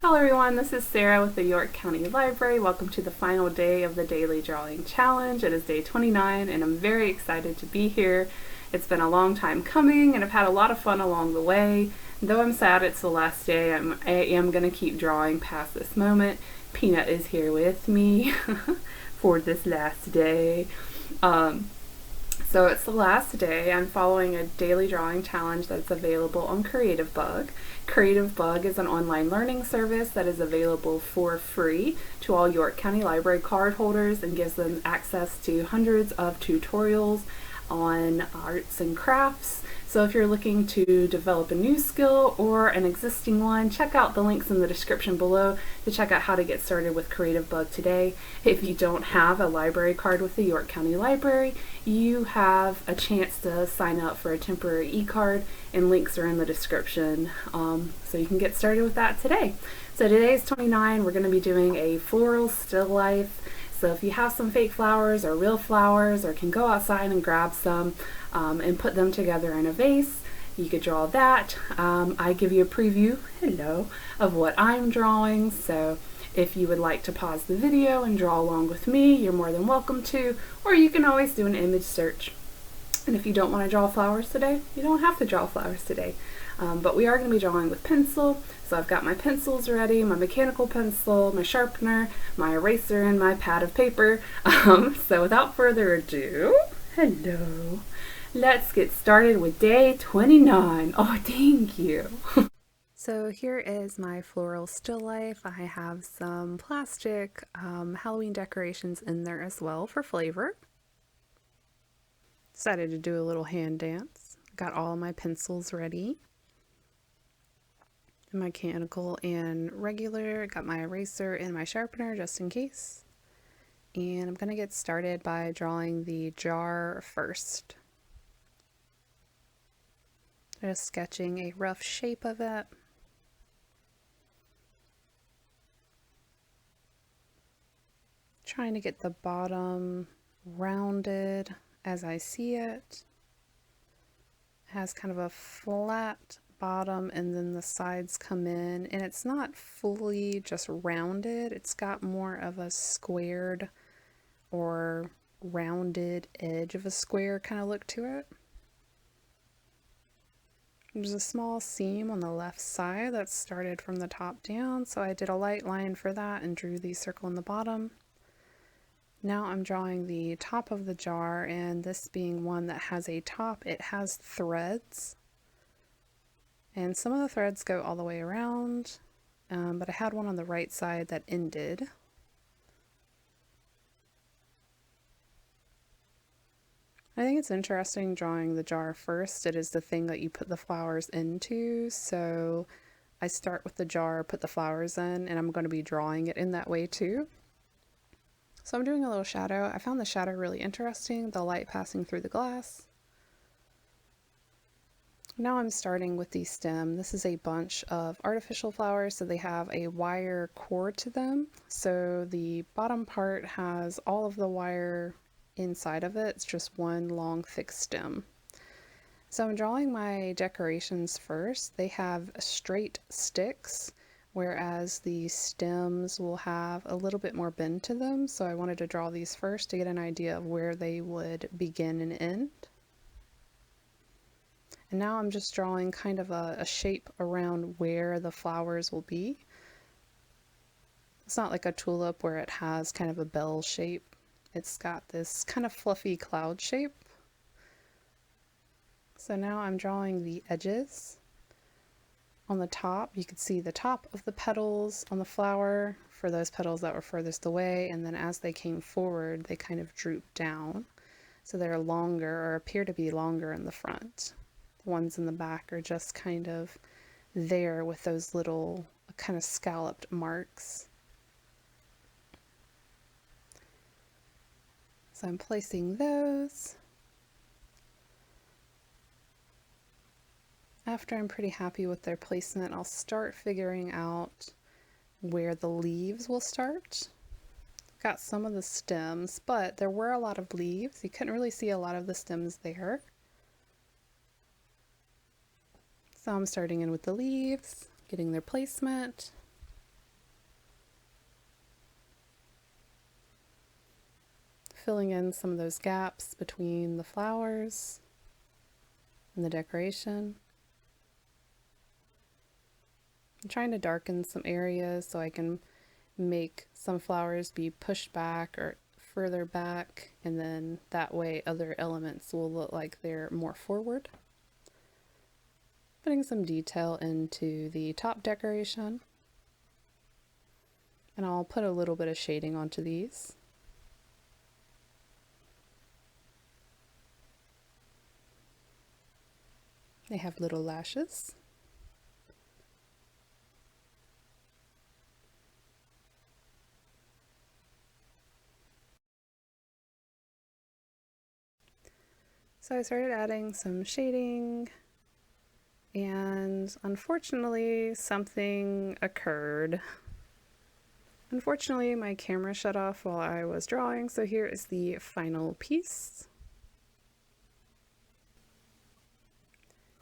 Hello everyone, this is Sarah with the York County Library. Welcome to the final day of the Daily Drawing Challenge. It is day 29 and I'm very excited to be here. It's been a long time coming and I've had a lot of fun along the way. Though I'm sad it's the last day, I am going to keep drawing past this moment. Peanut is here with me for this last day. So it's the last day. I'm following a daily drawing challenge that's available on Creativebug. Creativebug is an online learning service that is available for free to all York County Library card holders and gives them access to hundreds of tutorials on arts and crafts. So if you're looking to develop a new skill or an existing one, check out the links in the description below to check out how to get started with Creativebug today. If you don't have a library card with the York County Library, you have a chance to sign up for a temporary e-card, and links are in the description, so you can get started with that today. So today is 29. We're going to be doing a floral still life. So if you have some fake flowers or real flowers, or can go outside and grab some and put them together in a vase, you could draw that. I give you a preview, of what I'm drawing. So if you would like to pause the video and draw along with me, you're more than welcome to, or you can always do an image search. And if you don't want to draw flowers today, you don't have to draw flowers today. But we are going to be drawing with pencil. So I've got my pencils ready, my mechanical pencil, my sharpener, my eraser, and my pad of paper. So without further ado, let's get started with day 29. Oh, thank you. So here is my floral still life. I have some plastic Halloween decorations in there as well for flavor. Decided to do a little hand dance. Got all my pencils ready. Mechanical and regular. Got my eraser and my sharpener just in case. And I'm going to get started by drawing the jar first. Just sketching a rough shape of it. Trying to get the bottom rounded as I see it. It has kind of a flat bottom and then the sides come in, and it's not fully just rounded. It's got more of a squared or rounded edge of a square kind of look to it. There's a small seam on the left side that started from the top down, so I did a light line for that and drew the circle in the bottom. Now I'm drawing the top of the jar, and this being one that has a top, it has threads. And some of the threads go all the way around, but I had one on the right side that ended. I think it's interesting drawing the jar first. It is the thing that you put the flowers into, so I start with the jar, put the flowers in, and I'm going to be drawing it in that way too. So I'm doing a little shadow. I found the shadow really interesting, the light passing through the glass. Now I'm starting with the stem. This is a bunch of artificial flowers, so they have a wire cord to them. So the bottom part has all of the wire inside of it. It's just one long thick stem. So I'm drawing my decorations first. They have straight sticks, whereas the stems will have a little bit more bend to them. So I wanted to draw these first to get an idea of where they would begin and end. And now I'm just drawing kind of a shape around where the flowers will be. It's not like a tulip where it has kind of a bell shape. It's got this kind of fluffy cloud shape. So now I'm drawing the edges. On the top, you can see the top of the petals on the flower for those petals that were furthest away, and then as they came forward, they kind of drooped down. So they're longer, or appear to be longer in the front. The ones in the back are just kind of there with those little kind of scalloped marks. So I'm placing those. After I'm pretty happy with their placement, I'll start figuring out where the leaves will start. Got some of the stems, but there were a lot of leaves. You couldn't really see a lot of the stems there. So I'm starting in with the leaves, getting their placement. filling in some of those gaps between the flowers and the decoration. I'm trying to darken some areas so I can make some flowers be pushed back or further back, and then that way other elements will look like they're more forward. Putting some detail into the top decoration, and I'll put a little bit of shading onto these. They have little lashes. So I started adding some shading, and unfortunately something occurred. Unfortunately, my camera shut off while I was drawing, so here is the final piece.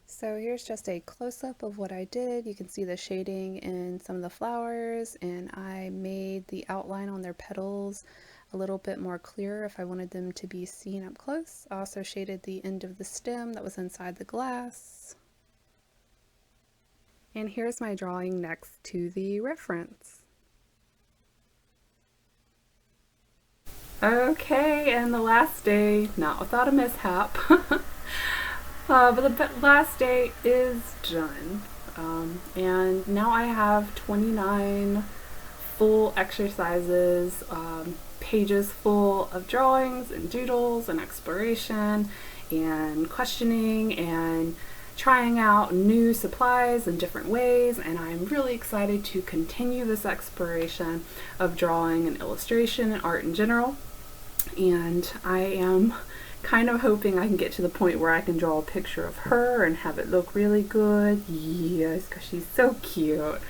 So here's just a close-up of what I did. You can see the shading in some of the flowers, and I made the outline on their petals a little bit more clear if I wanted them to be seen up close. I also shaded the end of the stem that was inside the glass. And here's my drawing next to the reference. Okay, and the last day, not without a mishap. But the last day is done, and now I have 29 full exercises, pages full of drawings and doodles and exploration and questioning and trying out new supplies in different ways, and I'm really excited to continue this exploration of drawing and illustration and art in general. And I am kind of hoping I can get to the point where I can draw a picture of her and have it look really good. Yes, because she's so cute.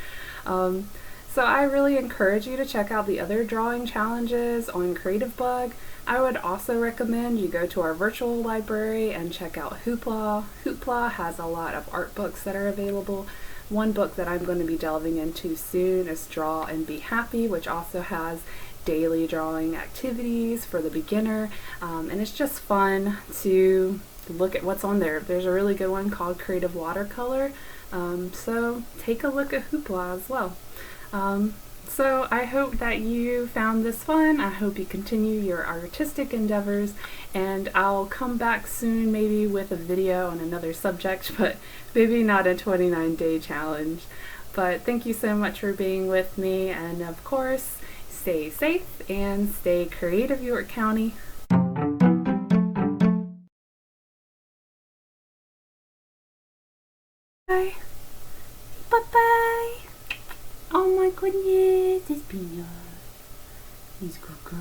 So I really encourage you to check out the other drawing challenges on Creativebug. I would also recommend you go to our virtual library and check out Hoopla. Hoopla has a lot of art books that are available. One book that I'm going to be delving into soon is Draw and Be Happy, which also has daily drawing activities for the beginner, and it's just fun to look at what's on there. There's a really good one called Creative Watercolor, so take a look at Hoopla as well. So I hope that you found this fun. I hope you continue your artistic endeavors, and I'll come back soon maybe with a video on another subject, but maybe not a 29-day challenge. But thank you so much for being with me, and of course, stay safe and stay creative, York County. Bye. Bye-bye. Oh my goodness, it's Peanut. He's a good girl.